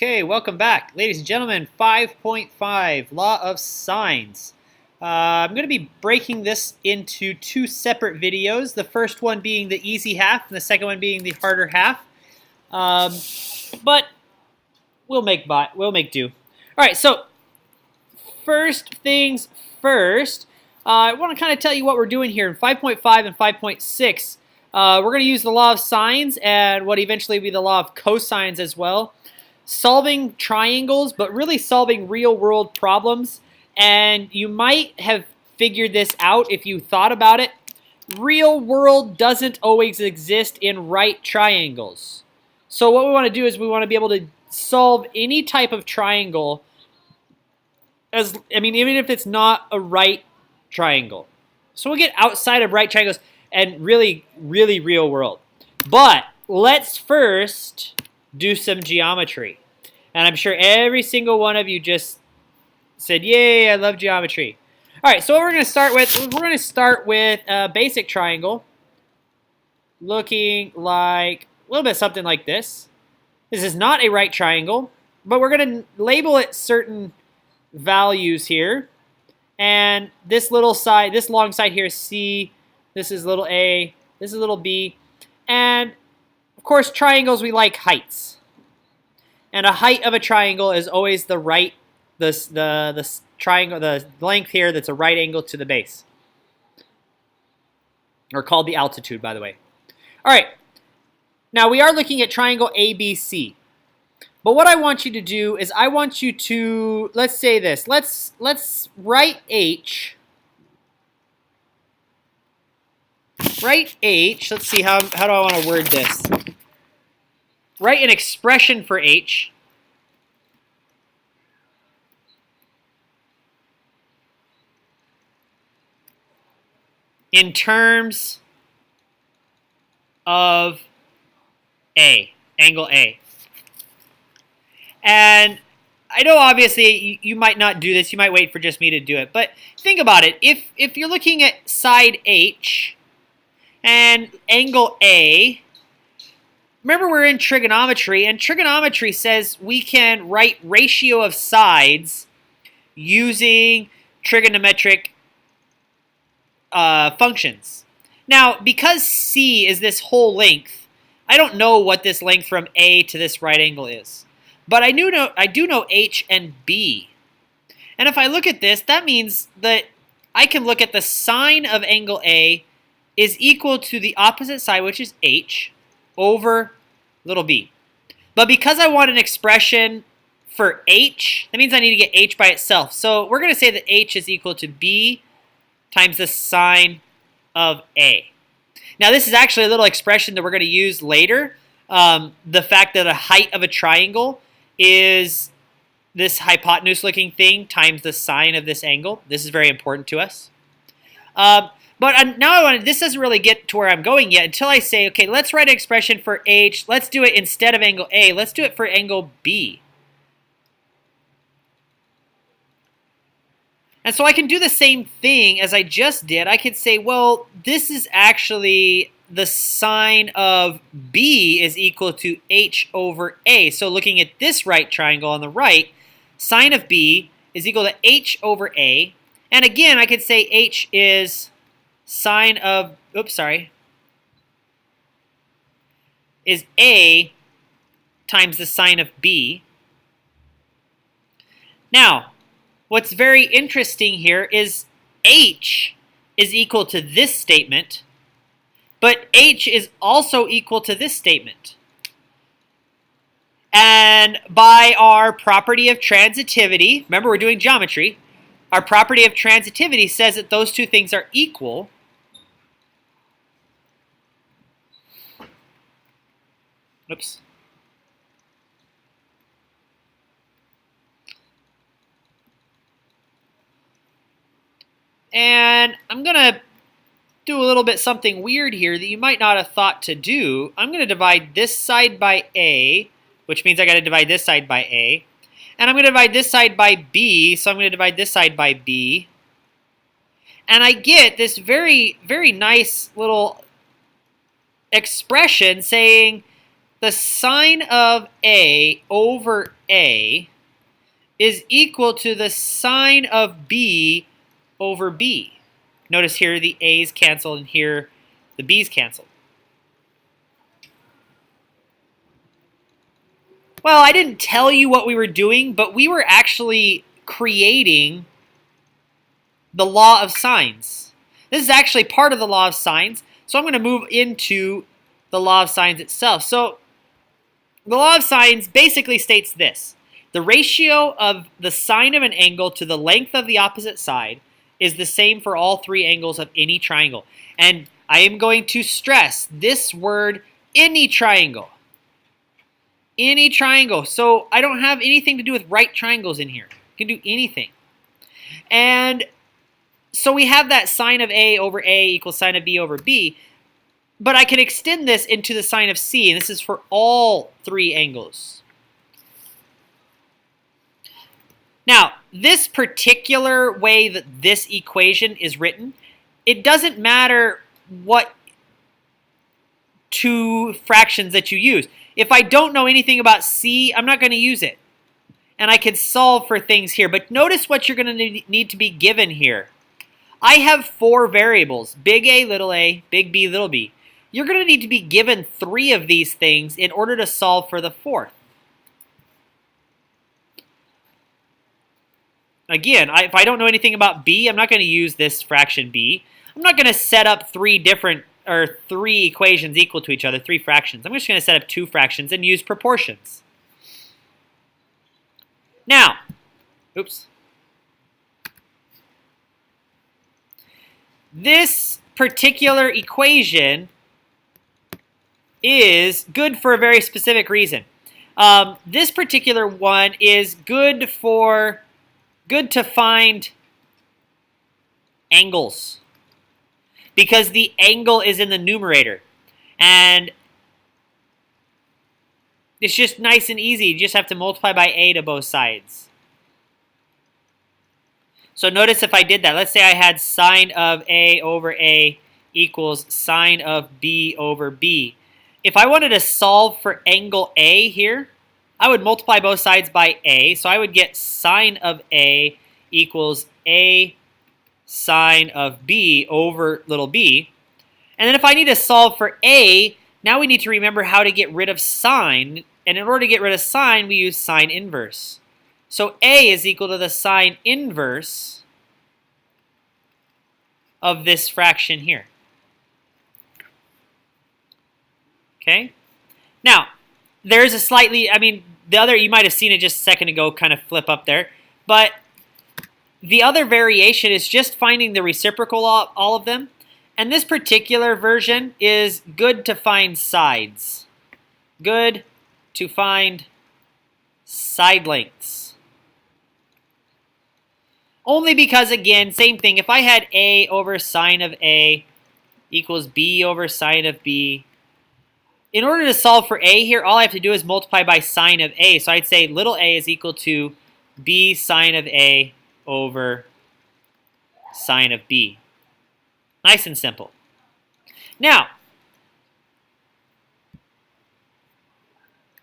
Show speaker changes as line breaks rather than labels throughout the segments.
Okay, welcome back. Ladies and gentlemen, 5.5, Law of Sines. I'm going to be breaking this into two separate videos, the first one being the easy half and the second one being the harder half. But we'll make do. All right, so first things first, I want to kind of tell you what we're doing here in 5.5 and 5.6. We're going to use the law of sines and what eventually will be the law of cosines as well. Solving triangles, but really solving real-world problems. And you might have figured this out if you thought about it. Real world doesn't always exist in right triangles. So what we want to do is we want to be able to solve any type of triangle even if it's not a right triangle. So we'll get outside of right triangles and really real world. But let's first do some geometry. And I'm sure every single one of you just said, yay, I love geometry. All right, so what we're going to start with a basic triangle looking like a little bit something like this. This is not a right triangle, but we're going to label it certain values here. And this little side, this long side here is C, this is little a, this is little b. And of course, triangles, we like heights. And a height of a triangle is always the triangle, the length here that's a right angle to the base. Or called the altitude, by the way. All right. Now, we are looking at triangle ABC. But what I want you to do is I want you to, let's say this. Let's write H. Write H. Let's see, how do I want to word this? Write an expression for H. In terms of A, angle A. And I know obviously you might not do this, you might wait for just me to do it, but think about it. If you're looking at side H and angle A, remember we're in trigonometry, and trigonometry says we can write ratio of sides using trigonometric functions. Now, because C is this whole length, I don't know what this length from A to this right angle is. But I do know H and B. And if I look at this, that means that I can look at the sine of angle A is equal to the opposite side, which is H, over little b. But because I want an expression for H, that means I need to get H by itself. So we're going to say that H is equal to B times the sine of A. Now this is actually a little expression that we're going to use later. The fact that a height of a triangle is this hypotenuse-looking thing times the sine of this angle. This is very important to us. But now this doesn't really get to where I'm going yet until I say, okay, let's write an expression for H. Let's do it instead of angle A. Let's do it for angle B. And so I can do the same thing as I just did. I could say, well, this is actually the sine of B is equal to H over A. So looking at this right triangle on the right, sine of B is equal to H over A. And again, I could say H is sine of, is A times the sine of B. Now, what's very interesting here is H is equal to this statement, but H is also equal to this statement. And by our property of transitivity, remember we're doing geometry, our property of transitivity says that those two things are equal. Oops. And I'm going to do a little bit something weird here that you might not have thought to do. I'm going to divide this side by A, which means I got to divide this side by A. And I'm going to divide this side by B, so I'm going to divide this side by B. And I get this very nice little expression saying the sine of A over A is equal to the sine of B over B. Notice here the A's canceled and here the B's canceled. Well, I didn't tell you what we were doing, but we were actually creating the law of sines. This is actually part of the law of sines, so I'm going to move into the law of sines itself. So the law of sines basically states this. The ratio of the sine of an angle to the length of the opposite side is the same for all three angles of any triangle. And I am going to stress this word, any triangle. Any triangle. So I don't have anything to do with right triangles in here. I can do anything. And so we have that sine of A over A equals sine of B over B. But I can extend this into the sine of C, and this is for all three angles. Now, this particular way that this equation is written, it doesn't matter what two fractions that you use. If I don't know anything about C, I'm not going to use it. And I can solve for things here. But notice what you're going to need to be given here. I have four variables, big A, big B, little b. You're going to need to be given three of these things in order to solve for the fourth. Again, if I don't know anything about B, I'm not going to use this fraction B. I'm not going to set up three equations equal to each other, three fractions. I'm just going to set up two fractions and use proportions. Now, this particular equation is good for a very specific reason. This particular one is good to find angles, because the angle is in the numerator. And it's just nice and easy. You just have to multiply by A to both sides. So notice if I did that, let's say I had sine of A over A equals sine of B over B. If I wanted to solve for angle A here, I would multiply both sides by A. So I would get sine of A equals A sine of B over little b. And then if I need to solve for A, now we need to remember how to get rid of sine. And in order to get rid of sine, we use sine inverse. So A is equal to the sine inverse of this fraction here. Okay? Now, there's a slightly, the other, you might have seen it just a second ago kind of flip up there. But the other variation is just finding the reciprocal of all of them. And this particular version is good to find sides. Good to find side lengths. Only because, again, same thing. If I had A over sine of A equals B over sine of B, in order to solve for A here, all I have to do is multiply by sine of A. So I'd say little a is equal to B sine of A over sine of B. Nice and simple. Now,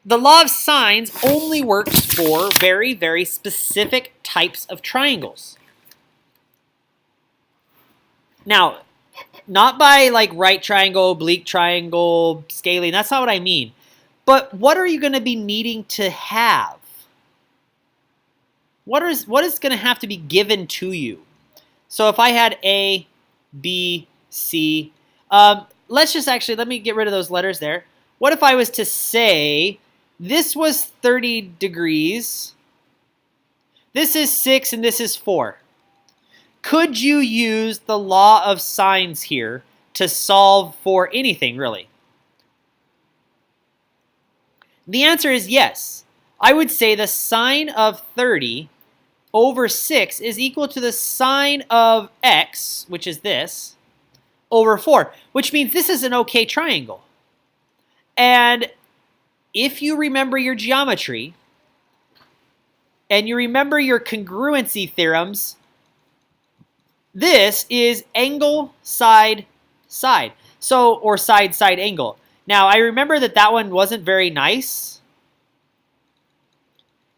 the law of sines only works for very, very specific types of triangles. Now, not by like right triangle, oblique triangle, scaling. That's not what I mean. But what are you going to be needing to have? What is going to have to be given to you? So if I had A, B, C, let me get rid of those letters there. What if I was to say this was 30 degrees, this is 6, and this is 4? Could you use the law of sines here to solve for anything, really? The answer is yes. I would say the sine of 30 over 6 is equal to the sine of x, which is this, over 4, which means this is an okay triangle. And if you remember your geometry, and you remember your congruency theorems, this is angle, side, side. So, or side, side, angle. Now, I remember that one wasn't very nice.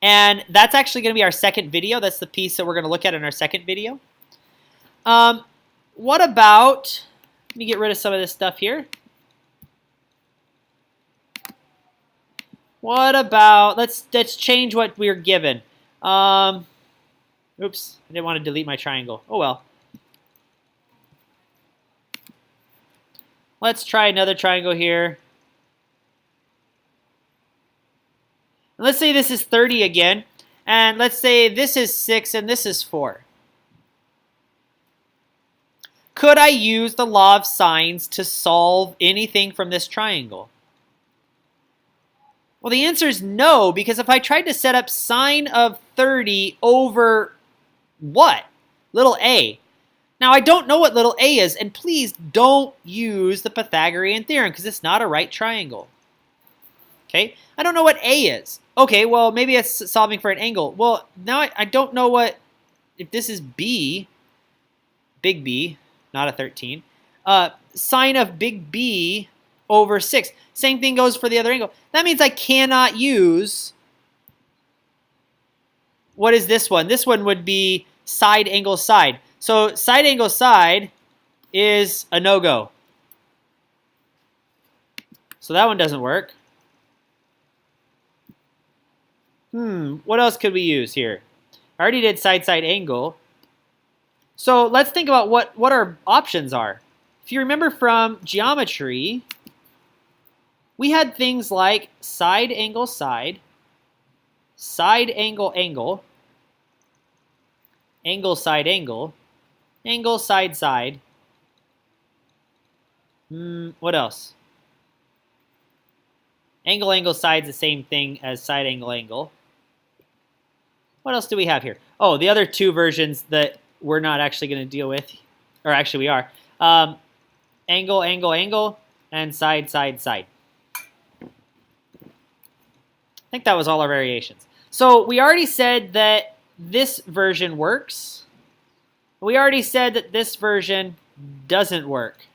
And that's actually going to be our second video. That's the piece that we're going to look at in our second video. What about, let me get rid of some of this stuff here. What about, let's change what we're given. Oops, I didn't want to delete my triangle. Oh well. Let's try another triangle here. Let's say this is 30 again. And let's say this is 6 and this is 4. Could I use the law of sines to solve anything from this triangle? Well, the answer is no, because if I tried to set up sine of 30 over what? Little a. Now, I don't know what little a is, and please don't use the Pythagorean theorem, because it's not a right triangle. Okay? I don't know what a is. Okay, well, maybe it's solving for an angle. Well, now I don't know what, if this is b, big B, not a 13, sine of big B over 6. Same thing goes for the other angle. That means I cannot use, what is this one? This one would be side angle side. So side angle side is a no-go. So that one doesn't work. What else could we use here? I already did side angle. So let's think about what our options are. If you remember from geometry, we had things like side angle side, side angle angle, angle side angle, angle side side. What else? Angle angle side is the same thing as side angle angle. What else do we have here? Oh, the other two versions that we're not actually going to deal with, or actually we are. Angle, angle, angle, and side, side, side. I think that was all our variations. So we already said that this version works. We already said that this version doesn't work.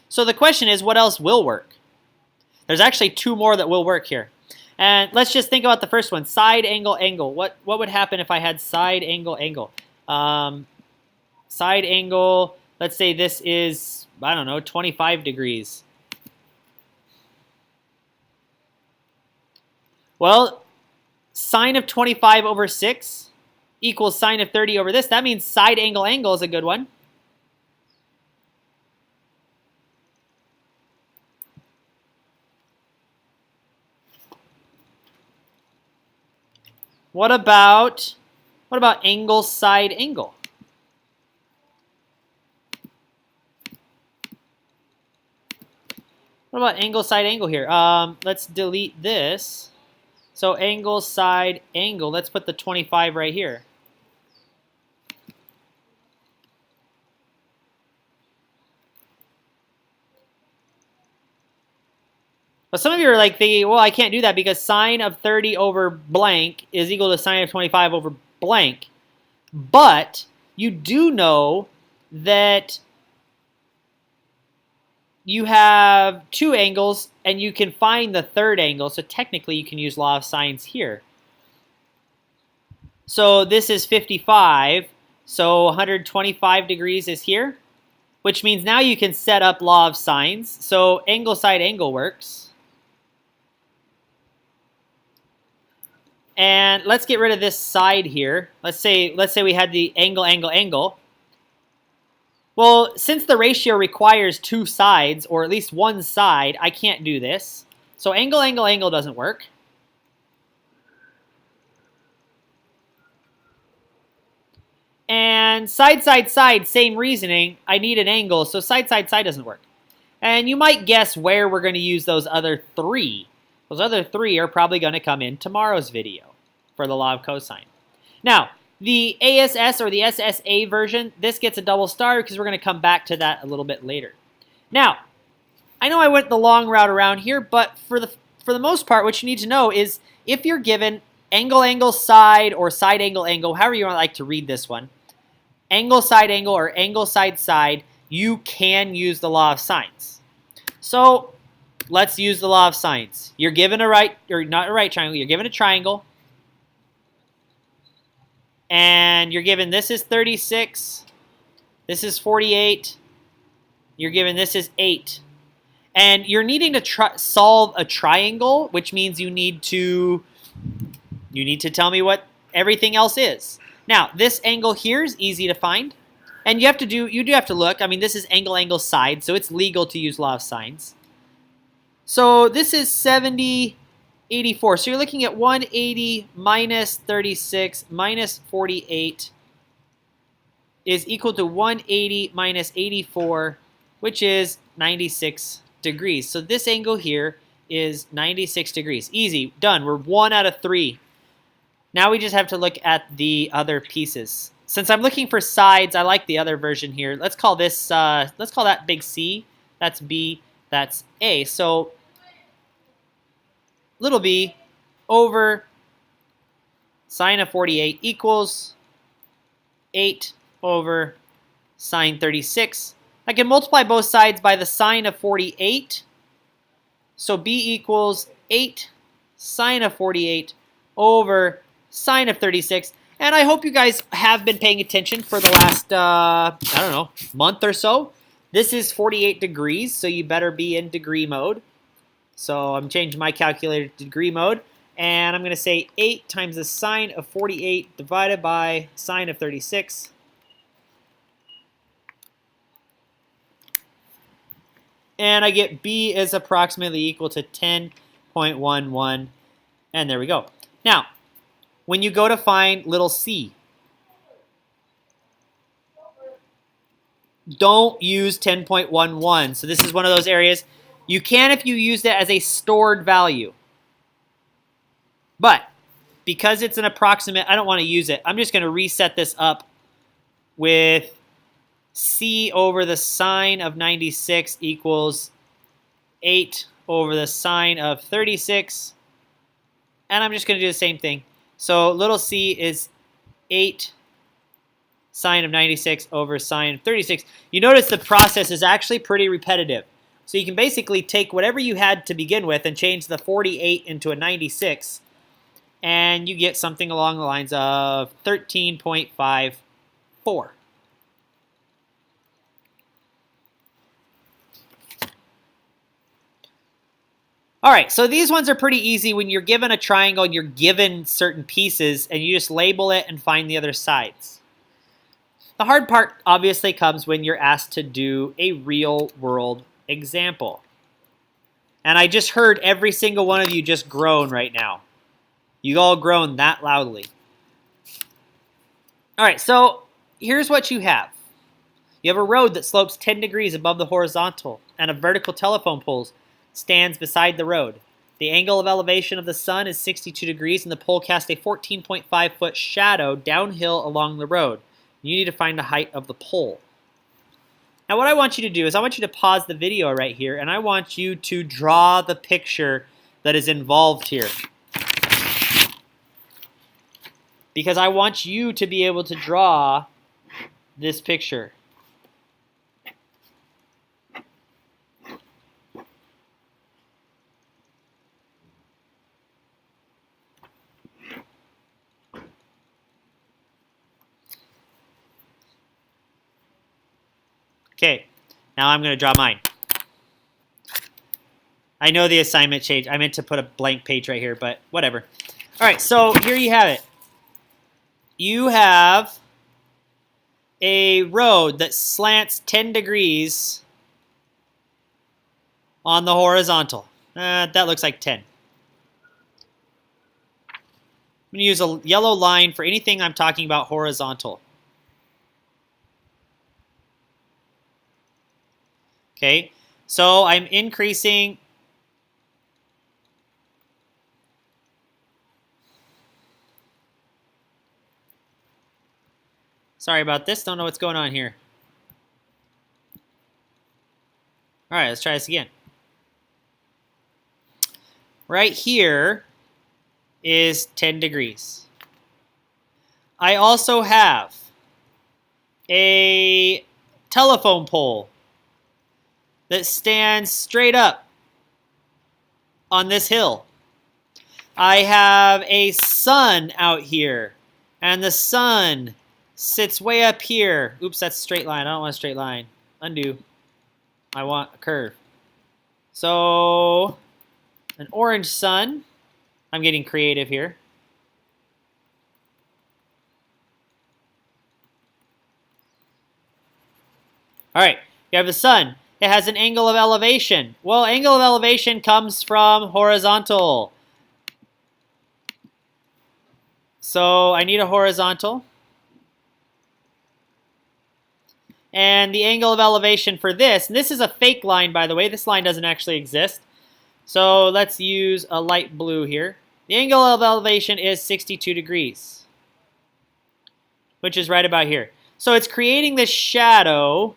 So the question is, what else will work? There's actually two more that will work here. And let's just think about the first one, side angle angle. What would happen if I had side angle angle? Side angle, let's say this is, I don't know, 25 degrees. Well, sine of 25 over 6 equals sine of 30 over this. That means side angle angle is a good one. What about angle side angle? What about angle side angle here? Let's delete this. So angle side angle, let's put the 25 right here. But some of you are like thinking, well, I can't do that because sine of 30 over blank is equal to sine of 25 over blank. But you do know that you have two angles and you can find the third angle. So technically you can use law of sines here. So this is 55. So 125 degrees is here, which means now you can set up law of sines. So angle side angle works. And let's get rid of this side here. Let's say we had the angle, angle, angle. Well, since the ratio requires two sides, or at least one side, I can't do this. So angle, angle, angle doesn't work. And side, side, side, same reasoning. I need an angle, so side, side, side doesn't work. And you might guess where we're going to use those other three. Those other three are probably going to come in tomorrow's video for the law of cosine. Now, the ASS or the SSA version, this gets a double star because we're going to come back to that a little bit later. Now, I know I went the long route around here, but for the most part, what you need to know is if you're given angle, angle, side, or side, angle, angle, however you like to read this one, angle side angle or angle side side, you can use the law of sines. So let's use the law of sines. You're given a right, or not a right triangle, you're given a triangle. And you're given this is 36, this is 48, you're given this is 8. And you're needing to solve a triangle, which means you need to tell me what everything else is. Now, this angle here is easy to find. And you do have to look. I mean, this is angle side, so it's legal to use law of sines. So this is 70, 84. So you're looking at 180 minus 36 minus 48 is equal to 180 minus 84, which is 96 degrees. So this angle here is 96 degrees. Easy, done. We're 1 out of 3. Now we just have to look at the other pieces. Since I'm looking for sides, I like the other version here. Let's call this, let's call that big C. That's B, that's A. So little b over sine of 48 equals 8 over sine 36. I can multiply both sides by the sine of 48. So b equals 8 sine of 48 over sine of 36. And I hope you guys have been paying attention for the last, I don't know, month or so. This is 48 degrees, so you better be in degree mode. So I'm changing my calculator to degree mode. And I'm going to say 8 times the sine of 48 divided by sine of 36. And I get b is approximately equal to 10.11. And there we go. Now, when you go to find little c, don't use 10.11. So this is one of those areas. You can if you use it as a stored value. But because it's an approximate, I don't want to use it. I'm just going to reset this up with c over the sine of 96 equals 8 over the sine of 36. And I'm just going to do the same thing. So little c is 8 sine of 96 over sine of 36. You notice the process is actually pretty repetitive. So you can basically take whatever you had to begin with and change the 48 into a 96. And you get something along the lines of 13.54. All right, so these ones are pretty easy when you're given a triangle and you're given certain pieces and you just label it and find the other sides. The hard part obviously comes when you're asked to do a real world example. And I just heard every single one of you just groan right now. You all groan that loudly. All right, so here's what you have. You have a road that slopes 10 degrees above the horizontal and a vertical telephone pole stands beside the road. The angle of elevation of the sun is 62 degrees and the pole casts a 14.5-foot shadow downhill along the road. You need to find the height of the pole. Now what I want you to do is I want you to pause the video right here and I want you to draw the picture that is involved here. Because I want you to be able to draw this picture. Okay, now I'm going to draw mine. I know the assignment changed. I meant to put a blank page right here, but whatever. All right, so here you have it. You have a road that slants 10 degrees on the horizontal. That looks like 10. I'm going to use a yellow line for anything I'm talking about horizontal. Okay, so I'm increasing. Sorry about this, don't know what's going on here. All right, let's try this again. Right here is 10 degrees. I also have a telephone pole that stands straight up on this hill. I have a sun out here, and the sun sits way up here. Oops, that's a straight line. I don't want a straight line. Undo. I want a curve. So, an orange sun. I'm getting creative here. All right, you have the sun. It has an angle of elevation. Well, angle of elevation comes from horizontal. So I need a horizontal. And the angle of elevation for this, and this is a fake line, by the way. This line doesn't actually exist. So let's use a light blue here. The angle of elevation is 62 degrees, which is right about here. So it's creating this shadow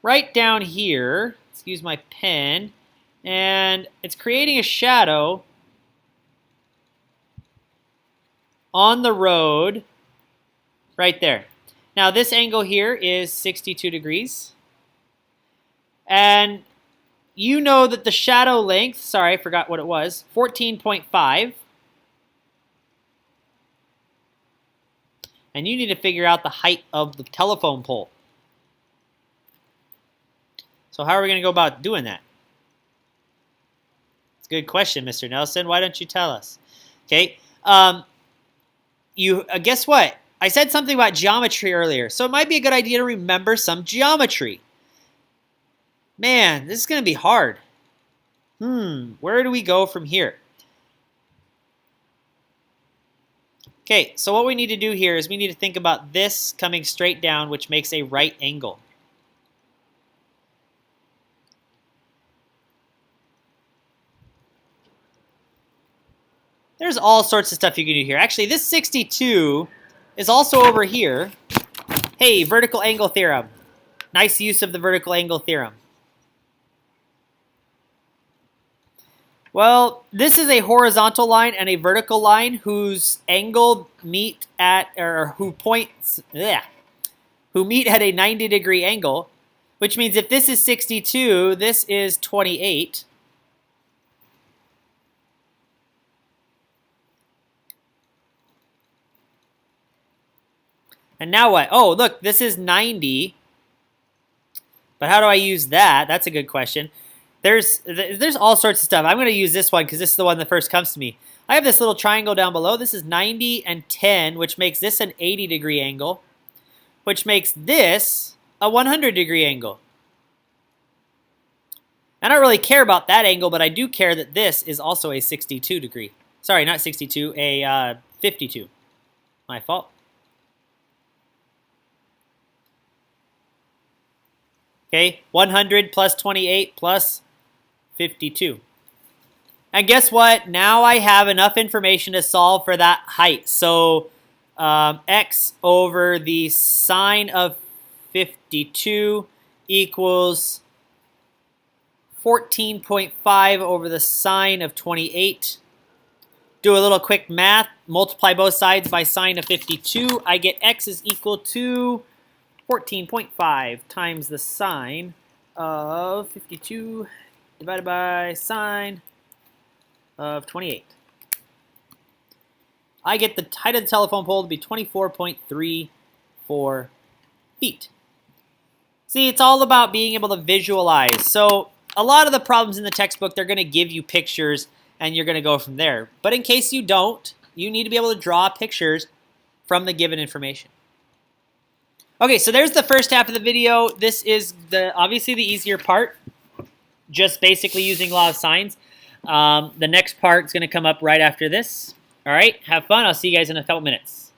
right down here. Excuse my pen. And it's creating a shadow on the road right there. Now this angle here is 62 degrees. And you know that the shadow length, sorry, I forgot what it was, 14.5. And you need to figure out the height of the telephone pole. So how are we going to go about doing that? It's a good question, Mr. Nelson. Why don't you tell us? Okay. Guess what? I said something about geometry earlier, so it might be a good idea to remember some geometry. Man, this is going to be hard. Where do we go from here? Okay, so what we need to do here is we need to think about this coming straight down, which makes a right angle. There's all sorts of stuff you can do here. Actually, this 62 is also over here. Hey, vertical angle theorem. Nice use of the vertical angle theorem. Well, this is a horizontal line and a vertical line whose angle meet at, or who meet at a 90-degree angle, which means if this is 62, this is 28. And now what? Oh, look, this is 90. But how do I use that? That's a good question. There's all sorts of stuff. I'm going to use this one because this is the one that first comes to me. I have this little triangle down below. This is 90 and 10, which makes this an 80-degree angle, which makes this a 100-degree angle. I don't really care about that angle, but I do care that this is also a 62 degree. Sorry, not 62, a 52. My fault. Okay, 100 plus 28 plus 52. And guess what? Now I have enough information to solve for that height. So x over the sine of 52 equals 14.5 over the sine of 28. Do a little quick math. Multiply both sides by sine of 52. I get x is equal to 14.5 times the sine of 52 divided by sine of 28. I get the height of the telephone pole to be 24.34 feet. See, it's all about being able to visualize. So a lot of the problems in the textbook, they're going to give you pictures and you're going to go from there. But in case you don't, you need to be able to draw pictures from the given information. Okay, so there's the first half of the video. This is obviously the easier part, just basically using law of sines. The next part is going to come up right after this. All right, have fun. I'll see you guys in a couple minutes.